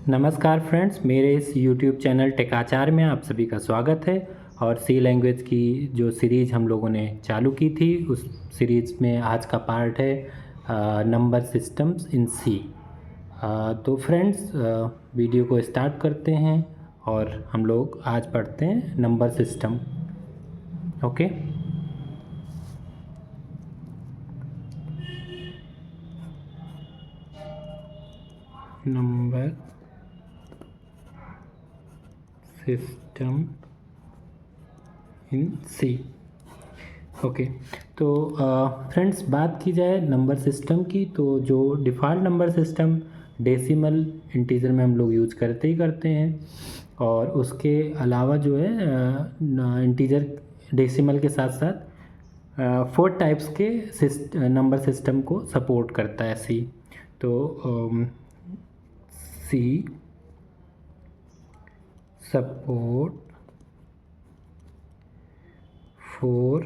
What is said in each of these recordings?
नमस्कार फ्रेंड्स, मेरे इस YouTube चैनल टेकाचार में आप सभी का स्वागत है। और सी लैंग्वेज की जो सीरीज़ हम लोगों ने चालू की थी, उस सीरीज़ में आज का पार्ट है नंबर सिस्टम्स इन सी। तो फ्रेंड्स, वीडियो को स्टार्ट करते हैं और हम लोग आज पढ़ते हैं number system. Okay, number system in C. Okay, तो फ्रेंड्स, बात की जाए नंबर सिस्टम की, तो जो default number system decimal integer में हम लोग यूज़ करते ही करते हैं। और उसके अलावा जो है इंटीजर डेसिमल के साथ साथ 4 टाइप्स के नंबर सिस्टम को सपोर्ट करता है सी। तो C support 4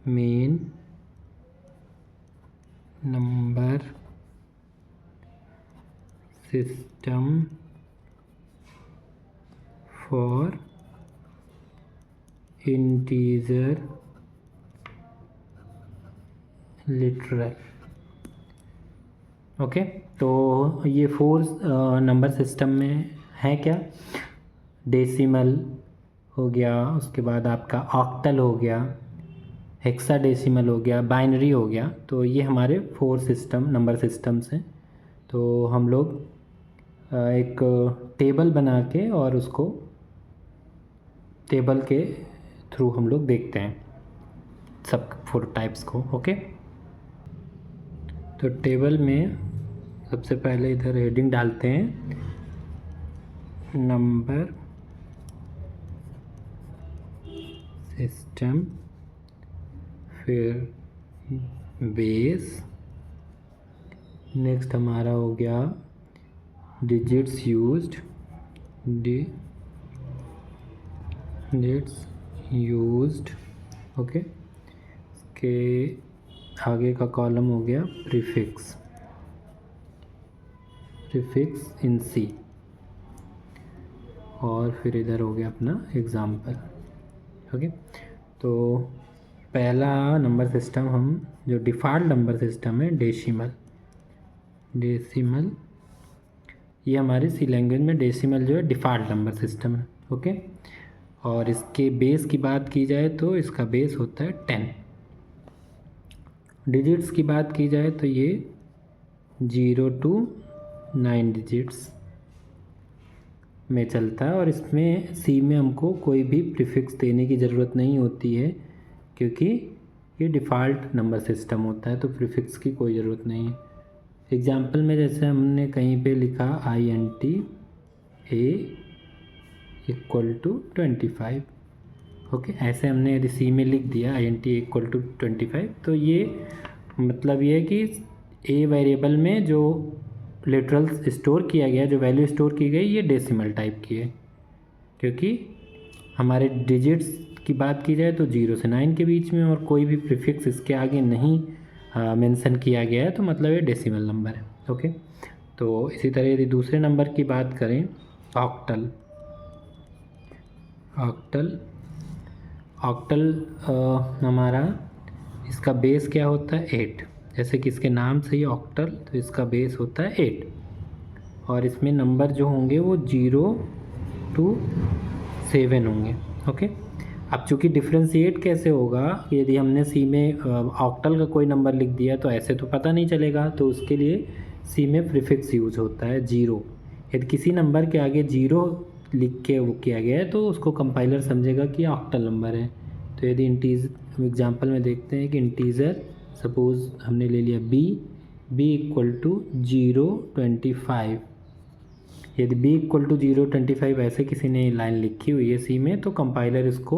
main number system for integer literal. Okay, तो ये 4 नंबर सिस्टम में है क्या? डेसिमल हो गया, उसके बाद आपका ऑक्टल हो गया, हेक्साडेसिमल हो गया, बाइनरी हो गया। तो ये हमारे 4 सिस्टम नंबर सिस्टम्स हैं। तो हम लोग एक टेबल बना के और उसको टेबल के थ्रू हम लोग देखते हैं सब 4 टाइप्स को। ओके, तो टेबल में सबसे पहले इधर हेडिंग डालते हैं नंबर सिस्टम, फिर बेस, नेक्स्ट हमारा हो गया digits used, digits used. Okay, इसके आगे का कॉलम हो गया प्रीफिक्स, प्रीफिक्स इन सी। और फिर इधर हो गया अपना एग्जाम्पल। ओके, तो पहला नंबर सिस्टम हम जो डिफ़ॉल्ट नंबर सिस्टम है डेसिमल। डेसिमल ये हमारे सी लैंग्वेज में डेसिमल जो है डिफ़ॉल्ट नंबर सिस्टम है। ओके, और इसके बेस की बात की जाए तो इसका बेस होता है 10। डिजिट्स की बात की जाए तो ये 0 to 9 डिजिट्स में चलता है। और इसमें सी में हमको कोई भी प्रीफिक्स देने की ज़रूरत नहीं होती है, क्योंकि ये डिफ़ॉल्ट नंबर सिस्टम होता है, तो प्रीफिक्स की कोई ज़रूरत नहीं है। एग्जाम्पल में जैसे हमने कहीं पे लिखा INT A = 25। ओके, ऐसे हमने यदि सी में लिख दिया INT A = 25, तो ये मतलब ये है कि ए वेरिएबल में जो लिटरल स्टोर किया गया, जो वैल्यू स्टोर की गई, ये डेसिमल टाइप की है। क्योंकि हमारे डिजिट्स की बात की जाए तो 0 से 9 के बीच में, और कोई भी प्रीफिक्स इसके आगे नहीं मेंशन किया गया है, तो मतलब ये डेसिमल नंबर है। ओके, तो इसी तरह यदि दूसरे नंबर की बात करें, ऑक्टल। ऑक्टल ऑक्टल हमारा इसका बेस क्या होता है? 8। जैसे कि इसके नाम से ही ऑक्टल, तो इसका बेस होता है 8। और इसमें नंबर जो होंगे वो 0 to 7 होंगे। ओके, अब चूँकि डिफ्रेंशिएट कैसे होगा, यदि हमने सी में ऑक्टल का कोई नंबर लिख दिया तो ऐसे तो पता नहीं चलेगा, तो उसके लिए सी में प्रीफिक्स यूज होता है 0। यदि किसी नंबर के आगे 0 लिख के वो किया गया है तो उसको कंपाइलर समझेगा कि ऑक्टल नंबर है। तो यदि एग्जांपल में देखते हैं कि इंटीजर, सपोज़ हमने ले लिया b = 025। यदि b = 025 ऐसे किसी ने लाइन लिखी हुई है सी में, तो कंपाइलर इसको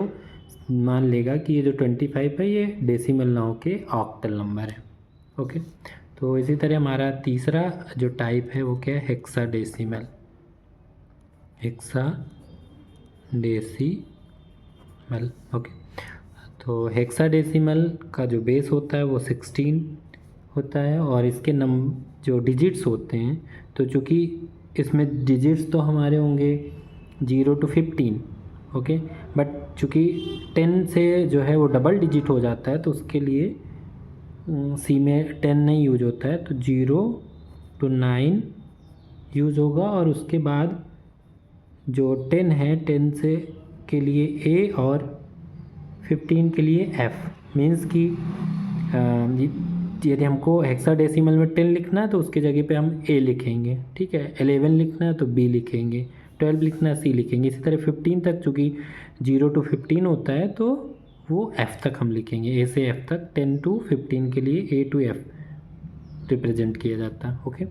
मान लेगा कि ये जो 25 है ये डेसिमल ना होके ऑक्टल नंबर है। ओके, तो इसी तरह हमारा तीसरा जो टाइप है वो क्या है? हेक्साडेसिमल। हेक्साडेसिमल। ओके, तो हेक्साडेसिमल का जो बेस होता है वो 16 होता है, और इसके जो डिजिट्स होते हैं, तो चूँकि इसमें डिजिट्स तो हमारे होंगे 0 to 15, ओके। बट चूँकि 10 से जो है वो डबल डिजिट हो जाता है तो उसके लिए सी में 10 नहीं यूज होता है, तो 0 to 9 यूज़ होगा, और उसके बाद जो 10 है 10 से के लिए ए और 15 के लिए एफ। मीन्स कि यदि हमको हेक्साडेसिमल में 10 लिखना है तो उसकी जगह पे हम ए लिखेंगे, ठीक है। 11 लिखना है तो बी लिखेंगे, 12 लिखना है सी लिखेंगे। इसी तरह 15 तक चूँकि 0 to 15 होता है तो वो एफ़ तक हम लिखेंगे, ए से एफ़ तक। 10 to 15 के लिए ए टू एफ़ रिप्रेजेंट किया जाता है, ओके।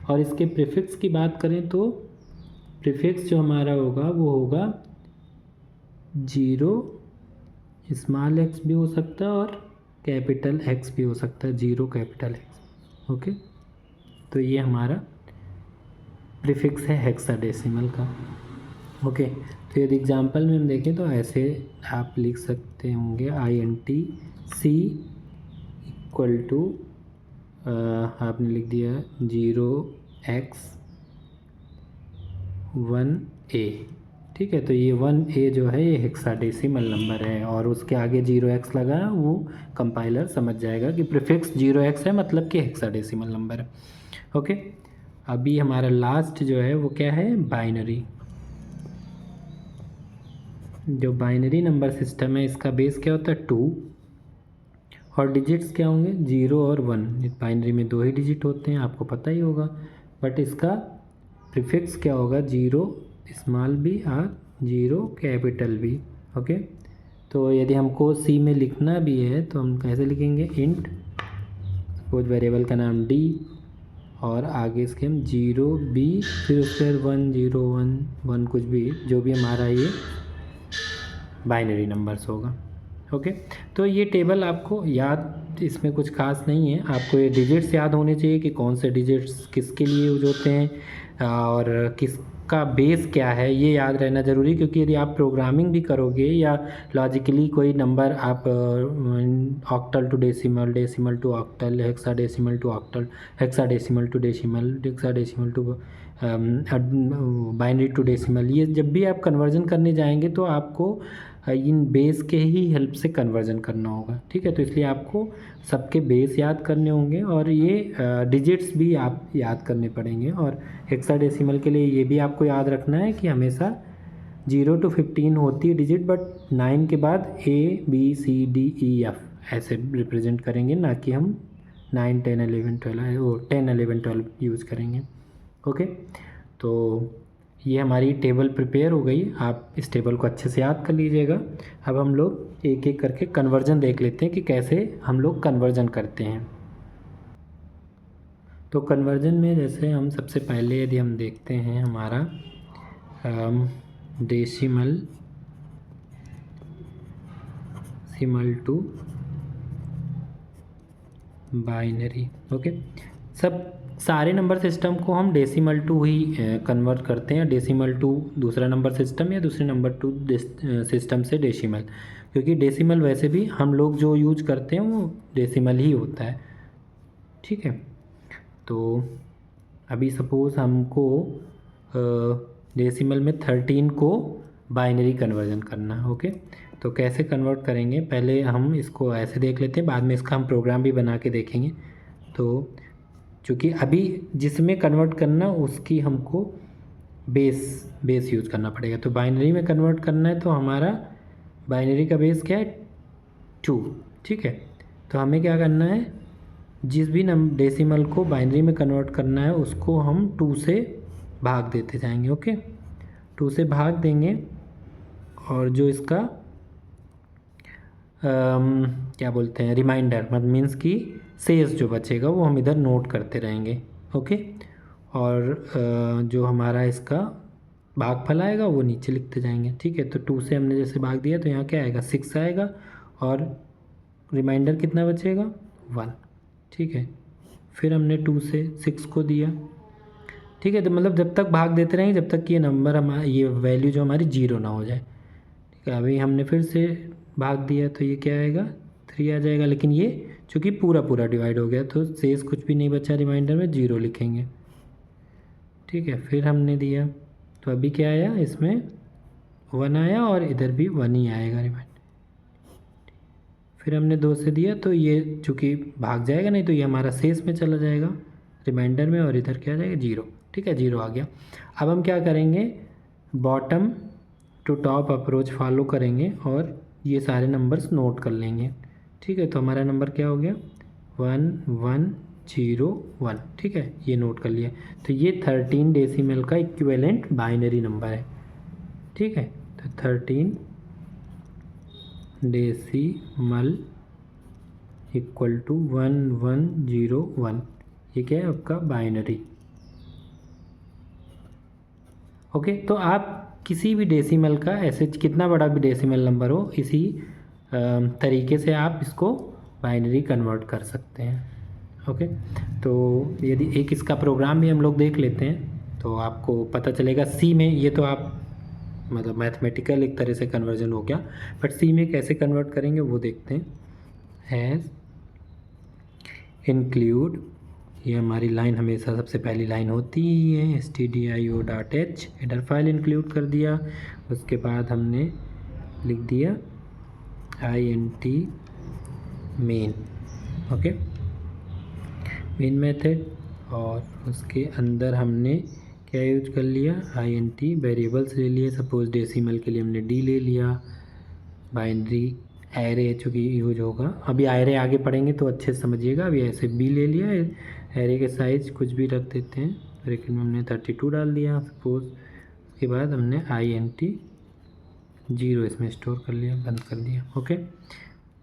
और इसके प्रीफिक्स की बात करें तो प्रीफिक्स जो हमारा होगा वो होगा 0, स्मॉल एक्स भी हो सकता है और कैपिटल एक्स भी हो सकता है, 0 कैपिटल एक्स, ओके। तो ये हमारा प्रीफिक्स है हेक्साडेसिमल का, ओके। तो यदि एग्जांपल में हम देखें तो ऐसे आप लिख सकते होंगे INTC इक्वल टू आपने लिख दिया 0x1a, ठीक है। तो ये 1a जो है ये हेक्साडेसिमल नंबर है, और उसके आगे 0x लगा वो कंपाइलर समझ जाएगा कि प्रीफिक्स 0x है, मतलब कि हेक्साडेसिमल नंबर है, ओके। अभी हमारा लास्ट जो है वो क्या है, बाइनरी। जो बाइनरी नंबर सिस्टम है इसका बेस क्या होता है 2, और डिजिट्स क्या होंगे 0 और 1। बाइनरी में 2 ही डिजिट होते हैं, आपको पता ही होगा। बट इसका प्रीफिक्स क्या होगा 0 स्मॉल बी और 0 कैपिटल बी, ओके। तो यदि हमको सी में लिखना भी है तो हम कैसे लिखेंगे, इंट सपोज वेरिएबल का नाम डी, और आगे इसके हम 0b, फिर उसके 1 0 1 1 कुछ भी, जो भी हमारा ये बाइनरी नंबर्स होगा, ओके। तो ये टेबल आपको याद, इसमें कुछ खास नहीं है, आपको ये डिजिट्स याद होने चाहिए कि कौन से डिजिट्स किसके लिए यूज होते हैं और किसका बेस क्या है, ये याद रहना ज़रूरी। क्योंकि यदि आप प्रोग्रामिंग भी करोगे या लॉजिकली कोई नंबर आप octal to decimal, decimal to octal, hexadecimal to octal, hexadecimal to decimal, hexadecimal to binary to decimal, ये जब भी आप कन्वर्जन करने जाएंगे तो आपको इन बेस के ही हेल्प से कन्वर्जन करना होगा, ठीक है। तो इसलिए आपको सबके बेस याद करने होंगे, और ये डिजिट्स भी आप याद करने पड़ेंगे। और हेक्साडेसिमल के लिए ये भी आपको याद रखना है कि हमेशा 0 to 15 होती है डिजिट, बट 9 के बाद ABCDEF ऐसे रिप्रेजेंट करेंगे, ना कि हम 9 10 11 12 वो 10 11 12 यूज़ करेंगे, ओके। तो ये हमारी टेबल प्रिपेयर हो गई, आप इस टेबल को अच्छे से याद कर लीजिएगा। अब हम लोग एक एक करके कन्वर्जन देख लेते हैं कि कैसे हम लोग कन्वर्जन करते हैं। तो कन्वर्जन में जैसे हम सबसे पहले यदि हम देखते हैं हमारा डेसिमल टू बाइनरी, ओके। सब सारे नंबर सिस्टम को हम डेसिमल टू ही कन्वर्ट करते हैं, डेसिमल टू दूसरा नंबर सिस्टम या दूसरे नंबर टू सिस्टम से डेसिमल, क्योंकि डेसिमल वैसे भी हम लोग जो यूज करते हैं वो डेसिमल ही होता है, ठीक है। तो अभी सपोज़ हमको डेसिमल में 13 को बाइनरी कन्वर्जन करना है, ओके। तो कैसे कन्वर्ट करेंगे, पहले हम इसको ऐसे देख लेते हैं, बाद में इसका हम प्रोग्राम भी बना के देखेंगे। तो चूँकि अभी जिसमें कन्वर्ट करना उसकी हमको बेस यूज़ करना पड़ेगा। तो बाइनरी में कन्वर्ट करना है तो हमारा बाइनरी का बेस क्या है 2, ठीक है। तो हमें क्या करना है, जिस भी डेसिमल को बाइनरी में कन्वर्ट करना है उसको हम 2 से भाग देते जाएंगे, ओके। 2 से भाग देंगे, और जो इसका क्या बोलते हैं रिमाइंडर, मतलब मीन्स कि शेष जो बचेगा वो हम इधर नोट करते रहेंगे, ओके। और जो हमारा इसका भागफल आएगा वो नीचे लिखते जाएंगे, ठीक है। तो 2 से हमने जैसे भाग दिया तो यहाँ क्या आएगा 6 आएगा, और रिमाइंडर कितना बचेगा 1, ठीक है। फिर हमने 2 से 6 को दिया, ठीक है। तो मतलब जब तक भाग देते रहेंगे जब तक ये नंबर हमारा, ये वैल्यू जो हमारी 0 ना हो जाए, ठीक है। अभी हमने फिर से भाग दिया तो ये क्या आएगा 3 आ जाएगा, लेकिन ये चूँकि पूरा डिवाइड हो गया तो शेष कुछ भी नहीं बचा रिमाइंडर में, 0 लिखेंगे, ठीक है। फिर हमने दिया तो अभी क्या आया, इसमें 1 आया और इधर भी 1 ही आएगा रिमाइंडर। फिर हमने 2 से दिया तो ये चूँकि भाग जाएगा, नहीं तो ये हमारा शेष में चला जाएगा रिमाइंडर में, और इधर क्या आ जाएगा 0। ठीक है, 0 आ गया। अब हम क्या करेंगे, bottom to top approach follow करेंगे और ये सारे नंबर्स नोट कर लेंगे। ठीक है, तो हमारा नंबर क्या हो गया 1101। ठीक है, ये नोट कर लिया। तो ये 13 डेसिमल का इक्विवेलेंट बाइनरी नंबर है। ठीक है, तो 13 डेसिमल इक्वल टू 1101, ये क्या है आपका बाइनरी। ओके, तो आप किसी भी डेसिमल का, ऐसे कितना बड़ा भी डेसिमल नंबर हो, इसी तरीके से आप इसको बाइनरी कन्वर्ट कर सकते हैं। ओके, तो यदि एक इसका प्रोग्राम भी हम लोग देख लेते हैं तो आपको पता चलेगा। सी में ये तो आप मतलब मैथमेटिकल एक तरह से कन्वर्जन हो गया, बट सी में कैसे कन्वर्ट करेंगे वो देखते हैं। हैज़ इंक्लूड, ये हमारी लाइन हमेशा सबसे पहली लाइन होती ही है, stdio.h हेडर फाइल इंक्लूड कर दिया। उसके बाद हमने लिख दिया int main. Okay, main method, और उसके अंदर हमने क्या यूज कर लिया, int वेरिएबल्स ले लिए। सपोज डेसिमल के लिए हमने d ले लिया, बाइनरी एरे चूँकि यूज होगा, अभी एरे आगे पढ़ेंगे तो अच्छे से समझिएगा। अभी ऐसे b ले लिया, एरे के साइज कुछ भी रख देते हैं, ब्रैकेट में हमने 32 डाल दिया सपोज। उसके बाद हमने int 0 इसमें स्टोर कर लिया, बंद कर दिया। ओके,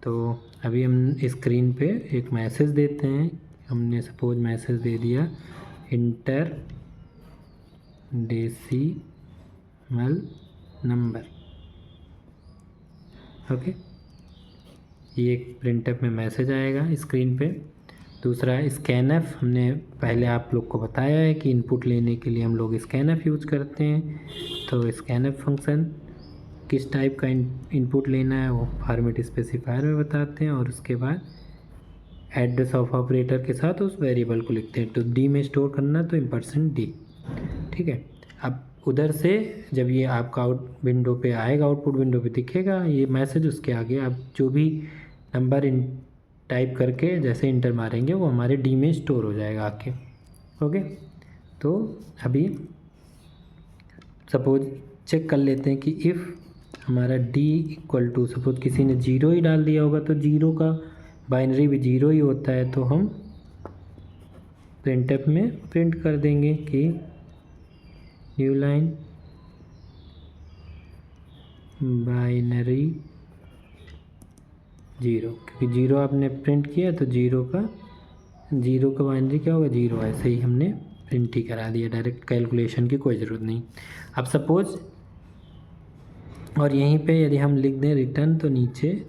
तो अभी हम स्क्रीन पे एक मैसेज देते हैं। हमने सपोज मैसेज दे दिया इंटर डेसिमल नंबर। ओके, ये एक प्रिंटअप में मैसेज आएगा स्क्रीन पे। दूसरा स्कैनएफ, हमने पहले आप लोग को बताया है कि इनपुट लेने के लिए हम लोग स्कैनएफ यूज करते हैं। तो स्कैनएफ फंक्शन किस टाइप का इनपुट लेना है वो फॉर्मेट स्पेसिफायर में बताते हैं, और उसके बाद एड्रेस ऑफ ऑपरेटर के साथ उस वेरिएबल को लिखते हैं। तो डी में स्टोर करना तो %d। ठीक है, अब उधर से जब ये आपका विंडो पे आएगा, आउटपुट विंडो पे दिखेगा ये मैसेज, उसके आगे आप जो भी नंबर टाइप करके जैसे इंटर मारेंगे वो हमारे डी में स्टोर हो जाएगा आके। ओके, तो अभी सपोज चेक कर लेते हैं कि इफ़ हमारा डी इक्वल टू, सपोज किसी ने 0 ही डाल दिया होगा तो 0 का बाइनरी भी 0 ही होता है, तो हम प्रिंटअप में प्रिंट कर देंगे कि न्यू लाइन बाइनरी 0, क्योंकि 0 आपने प्रिंट किया तो 0 का बाइनरी क्या होगा 0। ऐसे ही हमने प्रिंट ही करा दिया, डायरेक्ट कैलकुलेशन की कोई ज़रूरत नहीं। अब सपोज और यहीं पे यदि हम लिख दें रिटर्न तो नीचे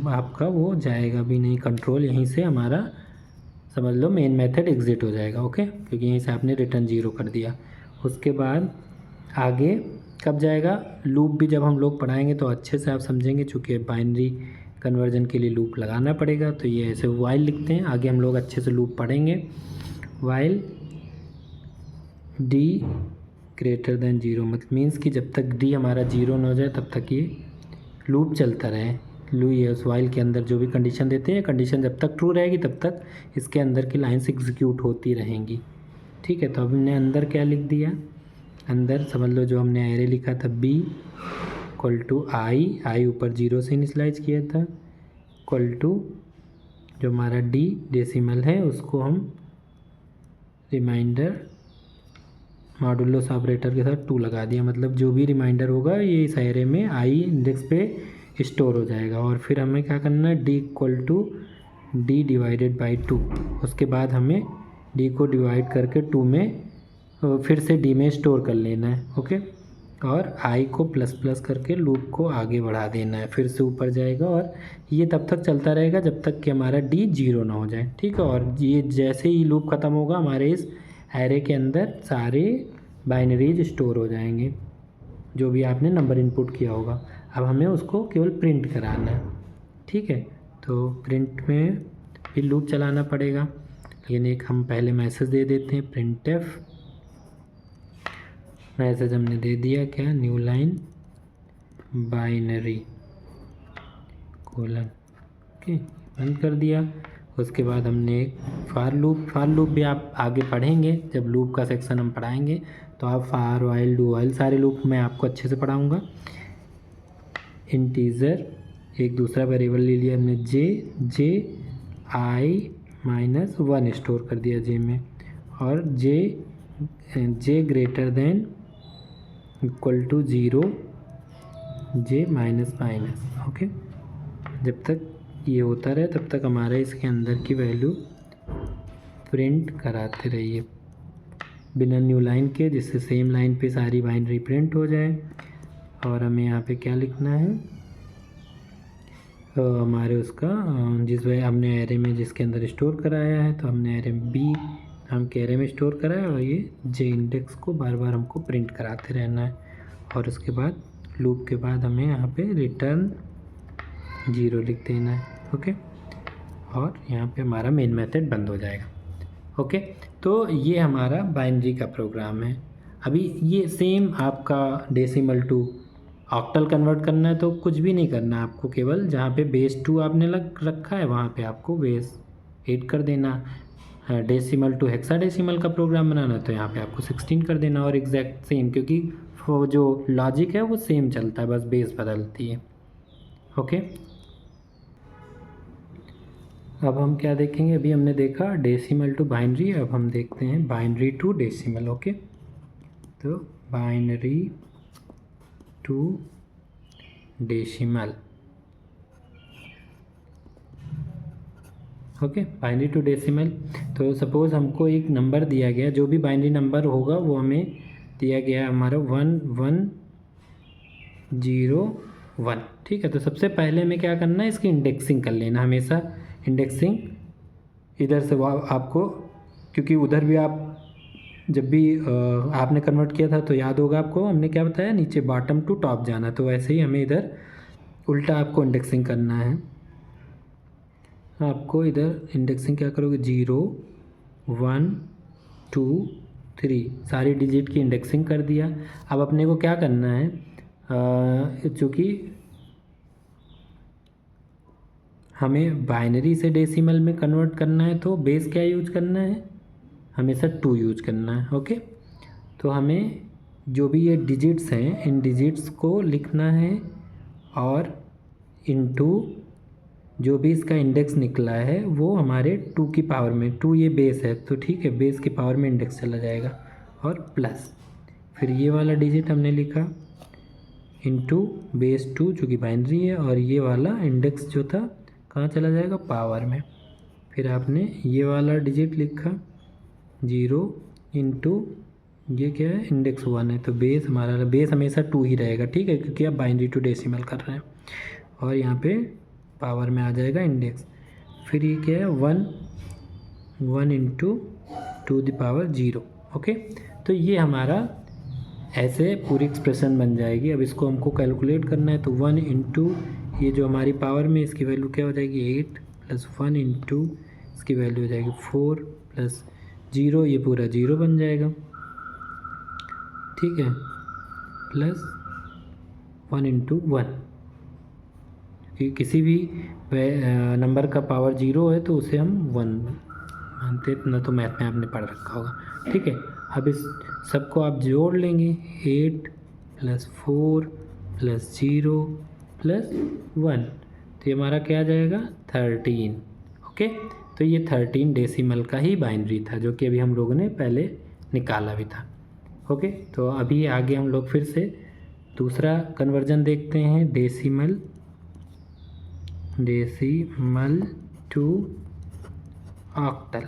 आपका वो जाएगा भी नहीं, कंट्रोल यहीं से हमारा समझ लो मेन मेथड एग्ज़िट हो जाएगा। ओके, क्योंकि यहीं से आपने रिटर्न 0 कर दिया। उसके बाद आगे कब जाएगा, लूप भी जब हम लोग पढ़ाएंगे तो अच्छे से आप समझेंगे, चूँकि बाइनरी कन्वर्जन के लिए लूप लगाना पड़ेगा। तो ये ऐसे वाइल लिखते हैं, आगे हम लोग अच्छे से लूप पढ़ेंगे। वाइल डी ग्रेटर देन 0 मतलब मीन्स कि जब तक डी हमारा 0 ना हो जाए तब तक ये लूप चलता रहे। ये उस वाइल के अंदर जो भी कंडीशन देते हैं, कंडीशन जब तक ट्रू रहेगी तब तक इसके अंदर की लाइन्स एग्जीक्यूट होती रहेंगी। ठीक है, तो अब हमने अंदर क्या लिख दिया, अंदर समझ लो जो हमने एरे लिखा था b इक्वल टू आई ऊपर 0 से इनिशियलाइज किया था, इक्वल टू जो हमारा d डेसिमल है उसको हम रिमाइंडर मॉडुलस ऑपरेटर के साथ 2 लगा दिया। मतलब जो भी रिमाइंडर होगा ये इस एरे में आई इंडेक्स पे स्टोर हो जाएगा। और फिर हमें क्या करना है, d equal to d divided by 2। उसके बाद हमें d को डिवाइड करके 2 में फिर से d में स्टोर कर लेना है। ओके, और i को प्लस प्लस करके लूप को आगे बढ़ा देना है, फिर से ऊपर जाएगा और ये तब तक चलता रहेगा जब तक कि हमारा d 0 ना हो जाए। ठीक है, और ये जैसे ही लूप ख़त्म होगा हमारे इस एरे के अंदर सारे बाइनरीज स्टोर हो जाएंगे जो भी आपने नंबर इनपुट किया होगा। अब हमें उसको केवल प्रिंट कराना है। ठीक है, तो प्रिंट में फिर लूप चलाना पड़ेगा, लेकिन एक हम पहले मैसेज दे देते हैं प्रिंटएफ मैसेज हमने दे दिया क्या, new line binary colon, okay बंद कर दिया। उसके बाद हमने एक फार लूप भी आप आगे पढ़ेंगे, जब लूप का सेक्शन हम पढ़ाएंगे तो आप फार वाइल डू वाइल सारे लूप मैं आपको अच्छे से पढ़ाऊँगा। इंटीजर एक दूसरा वेरिएबल ले लिया हमने जे i-1 स्टोर कर दिया जे में, और J greater than equal to 0 J minus, okay. जब तक ये होता रहे तब तक हमारा इसके अंदर की वैल्यू प्रिंट कराते रहिए बिना न्यू लाइन के, जिससे सेम लाइन पे सारी बाइनरी प्रिंट हो जाए। और हमें यहाँ पे क्या लिखना है, हमारे उसका जिस वे हमने एरे में जिसके अंदर स्टोर कराया है, तो हमने एरे बी नाम के एरे में स्टोर करा है, और ये जे इंडेक्स को बार बार हमको प्रिंट कराते रहना है। और उसके बाद लूप के बाद हमें यहाँ पे रिटर्न 0 लिख देना है, ओके। और यहाँ पे हमारा मेन मेथड बंद हो जाएगा, ओके। तो ये हमारा बाइनरी का प्रोग्राम है। अभी ये सेम आपका डेसिमल टू ऑक्टल कन्वर्ट करना है तो कुछ भी नहीं करना है आपको, केवल जहाँ पे बेस 2 आपने रखा है वहाँ पे आपको बेस 8 कर देना। डेसिमल टू हेक्साडेसिमल का प्रोग्राम बनाना है तो यहाँ पे आपको 16 कर देना, और एग्जैक्ट सेम, क्योंकि वो जो लॉजिक है वो सेम चलता है, बस बेस बदलती है, ओके। अब हम क्या देखेंगे, अभी हमने देखा डेसिमल टू बाइनरी, अब हम देखते हैं बाइनरी टू डेसिमल, ओके। तो binary to decimal, okay. Binary to decimal, तो सपोज़ हमको एक नंबर दिया गया, जो भी बाइनरी नंबर होगा वो हमें दिया गया हमारा 1101, ठीक है। तो सबसे पहले हमें क्या करना है, इसकी इंडेक्सिंग कर लेना, हमेशा इंडेक्सिंग इधर से आपको, क्योंकि उधर भी आप जब भी आपने कन्वर्ट किया था तो याद होगा आपको, हमने क्या बताया, नीचे बॉटम टू टॉप जाना, तो वैसे ही हमें इधर उल्टा आपको इंडेक्सिंग करना है। आपको इधर इंडेक्सिंग क्या करोगे, 0 1 2 3 सारी डिजिट की इंडेक्सिंग कर दिया। अब अपने को क्या करना है, चूँकि हमें बाइनरी से डेसिमल में कन्वर्ट करना है तो बेस क्या यूज करना है, हमेशा 2 यूज करना है, ओके। तो हमें जो भी ये डिजिट्स हैं इन डिजिट्स को लिखना है, और इनटू जो भी इसका इंडेक्स निकला है वो हमारे 2 की पावर में, 2 ये बेस है तो ठीक है, बेस की पावर में इंडेक्स चला जाएगा, और प्लस फिर ये वाला डिजिट हमने लिखा इनटू बेस 2 जो कि बाइनरी है, और ये वाला इंडेक्स जो था कहाँ चला जाएगा, पावर में। फिर आपने ये वाला डिजिट लिखा 0 इंटू ये क्या है, इंडेक्स 1 है, तो बेस हमारा बेस हमेशा 2 ही रहेगा, ठीक है, क्योंकि आप बाइनरी टू डेसिमल कर रहे हैं। और यहाँ पे पावर में आ जाएगा इंडेक्स। फिर ये क्या है, 1 इंटू 2 द पावर 0, ओके। तो ये हमारा ऐसे पूरी एक्सप्रेशन बन जाएगी। अब इसको हमको कैलकुलेट करना है, तो 1 इंटू ये जो हमारी पावर में इसकी वैल्यू क्या हो जाएगी, 8 प्लस 1 इंटू इसकी वैल्यू हो जाएगी 4 प्लस 0, ये पूरा 0 बन जाएगा, ठीक है, प्लस 1 इंटू 1, कि किसी भी नंबर का पावर 0 है तो उसे हम 1 मानते, इतना तो मैथ में आपने पढ़ रखा होगा, ठीक है। अब इस सबको आप जोड़ लेंगे, 8 प्लस 4 प्लस 0 प्लस 1, तो ये हमारा क्या आ जाएगा, 13, ओके। तो ये 13 डेसिमल का ही बाइनरी था, जो कि अभी हम लोगों ने पहले निकाला भी था, ओके। तो अभी आगे हम लोग फिर से दूसरा कन्वर्जन देखते हैं, डेसिमल टू ऑक्टल,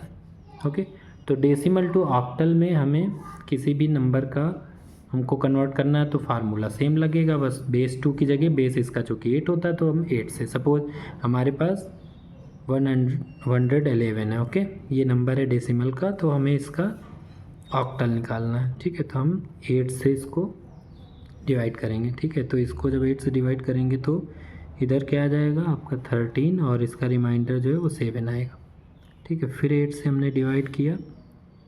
ओके। तो डेसिमल टू ऑक्टल में हमें किसी भी नंबर का हमको कन्वर्ट करना है तो फार्मूला सेम लगेगा, बस बेस 2 की जगह बेस इसका चूँकि 8 होता है तो हम 8 से, सपोज हमारे पास 111 है, ओके, ये नंबर है डेसिमल का, तो हमें इसका ऑक्टल निकालना है, ठीक है। तो हम 8 से इसको डिवाइड करेंगे, ठीक है। तो इसको जब 8 से डिवाइड करेंगे तो इधर क्या आ जाएगा आपका 13, और इसका रिमाइंडर जो है वो 7 आएगा, ठीक है। फिर 8 से हमने डिवाइड किया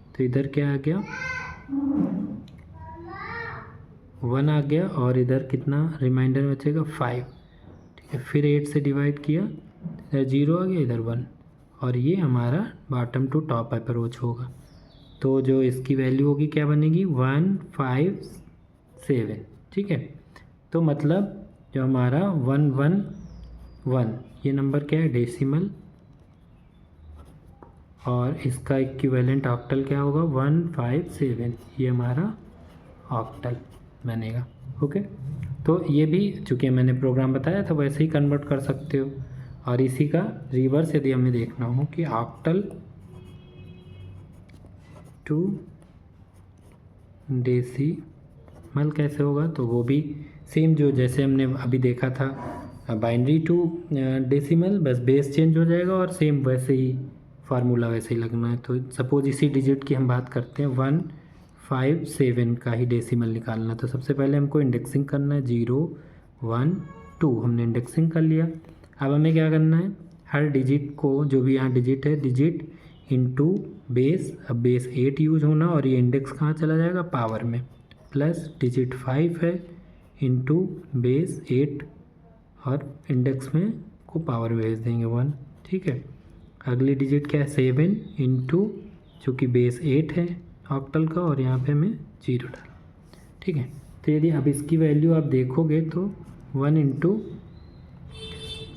तो इधर क्या आ गया 1 आ गया और इधर कितना रिमाइंडर बचेगा 5, ठीक है। फिर 8 से डिवाइड किया, इधर 0 आ गया, इधर 1, और ये हमारा बॉटम टू टॉप अप्रोच होगा। तो जो इसकी वैल्यू होगी क्या बनेगी 157, ठीक है। तो मतलब जो हमारा 111 ये नंबर क्या है डेसिमल, और इसका इक्विवेलेंट ऑक्टल क्या होगा 157, ये हमारा ऑक्टल बनेगा। ओके, तो ये भी चूँकि मैंने प्रोग्राम बताया था वैसे ही कन्वर्ट कर सकते हो। और इसी का रिवर्स यदि हमें देखना हो कि ऑक्टल टू डेसिमल कैसे होगा, तो वो भी सेम जो जैसे हमने अभी देखा था बाइनरी टू डेसिमल, बस बेस चेंज हो जाएगा और सेम वैसे ही फार्मूला वैसे ही लगना है। तो सपोज इसी डिजिट की हम बात करते हैं 157 का ही डेसिमल निकालना। तो सबसे पहले हमको इंडेक्सिंग करना है 0 1 2, हमने इंडेक्सिंग कर लिया। अब हमें क्या करना है, हर डिजिट को जो भी यहाँ डिजिट है डिजिट इनटू बेस, अब बेस 8 यूज होना और ये इंडेक्स कहाँ चला जाएगा पावर में, प्लस डिजिट 5 है इनटू बेस 8 और इंडेक्स में को पावर भेज देंगे 1, ठीक है। अगली डिजिट क्या है 7 इंटू, चूँकि बेस 8 है ऑक्टल का और यहाँ पे हमें 0 डाला, ठीक है। तो यदि अब इसकी वैल्यू आप देखोगे तो 1 into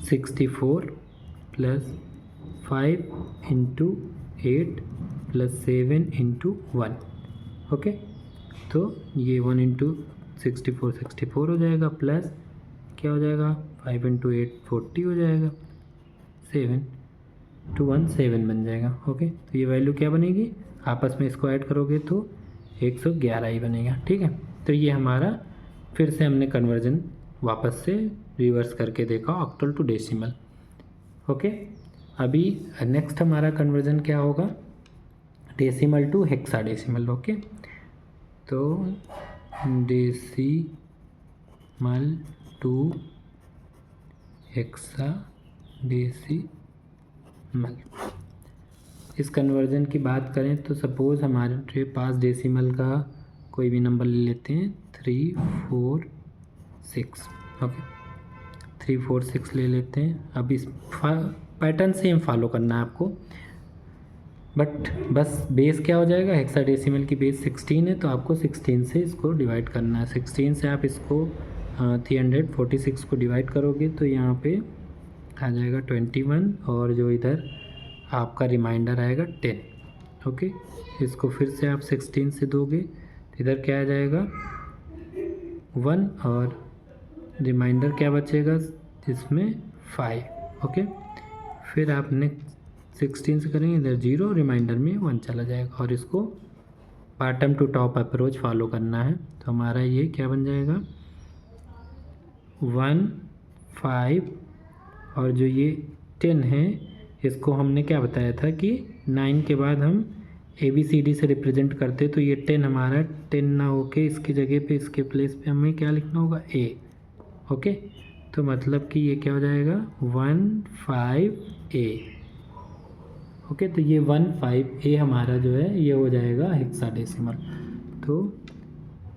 64 plus 5 into 8 plus 7 into 1, okay. तो ये 1 इंटू 64 हो जाएगा, प्लस क्या हो जाएगा 5 इंटू 8 40 हो जाएगा, 7 टू 1 7 बन जाएगा, ओके। तो ये वैल्यू क्या बनेगी, आपस में इसको ऐड करोगे तो 111 ही बनेगा, ठीक है। तो ये हमारा फिर से हमने कन्वर्जन वापस से रिवर्स करके देखा ऑक्टल टू डेसिमल, ओके। अभी नेक्स्ट हमारा कन्वर्जन क्या होगा डेसिमल टू हेक्साडेसिमल, ओके। तो डेसिमल टू हेक्साडेसिमल, इस कन्वर्जन की बात करें तो सपोज़ हमारे पास डेसिमल का कोई भी नंबर ले लेते हैं 3 4 6, ओके 3 4 6 ले लेते हैं। अब इस पैटर्न से हम फॉलो करना है आपको, बट बस बेस क्या हो जाएगा हेक्साडेसिमल की बेस 16 है, तो आपको 16 से इसको डिवाइड करना है। 16 से आप इसको 346 को डिवाइड करोगे तो यहाँ पे आ जाएगा 21, और जो इधर आपका रिमाइंडर आएगा 10, ओके। इसको फिर से आप 16 से दोगे तो इधर क्या आ जाएगा 1, और रिमाइंडर क्या बचेगा इसमें 5, ओके। फिर आपने 16 से करेंगे इधर 0, रिमाइंडर में 1 चला जाएगा, और इसको bottom to top approach follow करना है। तो हमारा ये क्या बन जाएगा 1 5, और जो ये 10 है इसको हमने क्या बताया था कि 9 के बाद हम ABCD से रिप्रेजेंट करते, तो ये 10 हमारा 10 ना होके इसकी जगह पे इसके प्लेस पे हमें क्या लिखना होगा A, ओके। तो मतलब कि ये क्या हो जाएगा 15A, ओके। तो ये 15A हमारा जो है ये हो जाएगा हेक्साडेसिमल। तो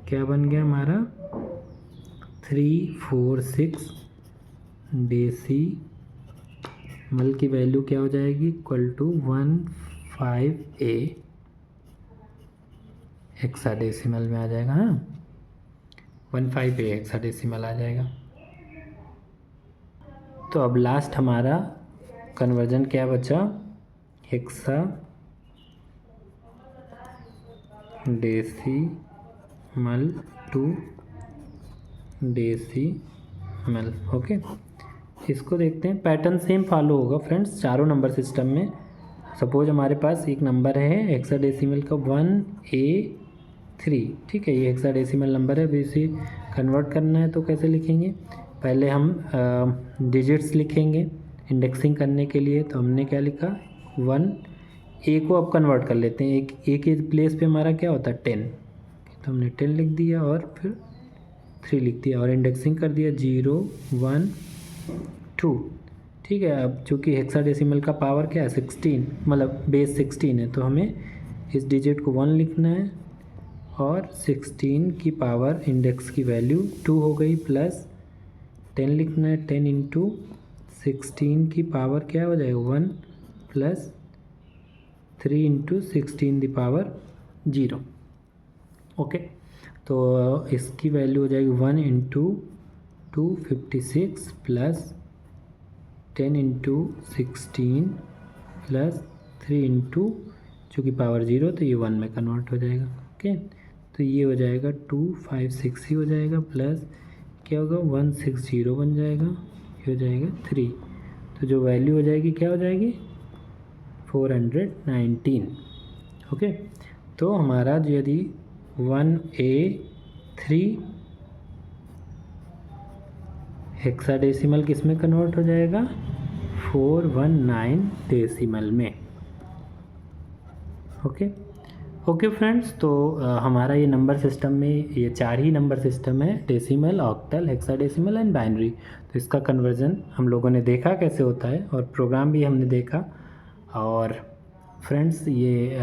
क्या बन गया हमारा 346 डेसिमल की वैल्यू क्या हो जाएगी इक्वल टू 15A हेक्साडेसिमल में आ जाएगा, हाँ 15A हेक्साडेसिमल आ जाएगा। तो अब लास्ट हमारा कन्वर्जन क्या बचा हेक्साडेसिमल टू डेसिमल, ओके। इसको देखते हैं, पैटर्न सेम फॉलो होगा फ्रेंड्स चारों नंबर सिस्टम में। सपोज हमारे पास एक नंबर है हेक्साडेसिमल का 1A3, ठीक है, ये हेक्साडेसिमल नंबर है। अभी इसे कन्वर्ट करना है तो कैसे लिखेंगे, पहले हम डिजिट्स लिखेंगे इंडेक्सिंग करने के लिए। तो हमने क्या लिखा 1A को अब कन्वर्ट कर लेते हैं, एक A के प्लेस पे हमारा क्या होता है 10, तो हमने 10 लिख दिया और फिर 3 लिख दिया और इंडेक्सिंग कर दिया 0 1 2, ठीक है। अब चूँकि हेक्साडेसिमल का पावर क्या है 16, मतलब बेस 16 है, तो हमें इस डिजिट को 1 लिखना है और 16 की पावर इंडेक्स की वैल्यू 2 हो गई, प्लस 10 लिखना है, 10 इंटू 16 की पावर क्या हो जाएगा 1, plus 3 into 16 the power 0। Okay, तो इसकी वैल्यू हो जाएगी 1 into 256 plus 10 into 16 plus 3 into चूँकि पावर 0 तो ये 1 में कन्वर्ट हो जाएगा। ओके, तो ये हो जाएगा 256 ही हो जाएगा, प्लस क्या होगा 160 बन जाएगा, ये हो जाएगा 3। तो जो वैल्यू हो जाएगी क्या हो जाएगी 419। ओके, तो हमारा यदि 1A3 हेक्साडेसिमल किस में कन्वर्ट हो जाएगा 419 डेसिमल में। ओके फ्रेंड्स, तो हमारा ये नंबर सिस्टम में ये 4 ही नंबर सिस्टम है, decimal, octal, hexadecimal and binary. तो इसका कन्वर्जन हम लोगों ने देखा कैसे होता है और प्रोग्राम भी हमने देखा। और फ्रेंड्स, ये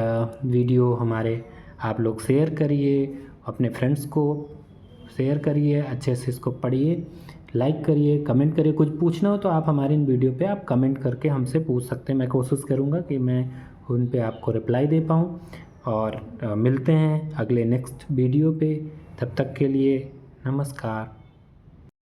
वीडियो हमारे आप लोग शेयर करिए, अपने फ्रेंड्स को शेयर करिए, अच्छे से इसको पढ़िए, लाइक करिए, कमेंट करिए। कुछ पूछना हो तो आप हमारे इन वीडियो पे आप कमेंट करके हमसे पूछ सकते हैं। मैं कोशिश करूँगा कि मैं उन पे आपको रिप्लाई दे पाऊँ। और मिलते हैं अगले नेक्स्ट वीडियो पे, तब तक के लिए नमस्कार।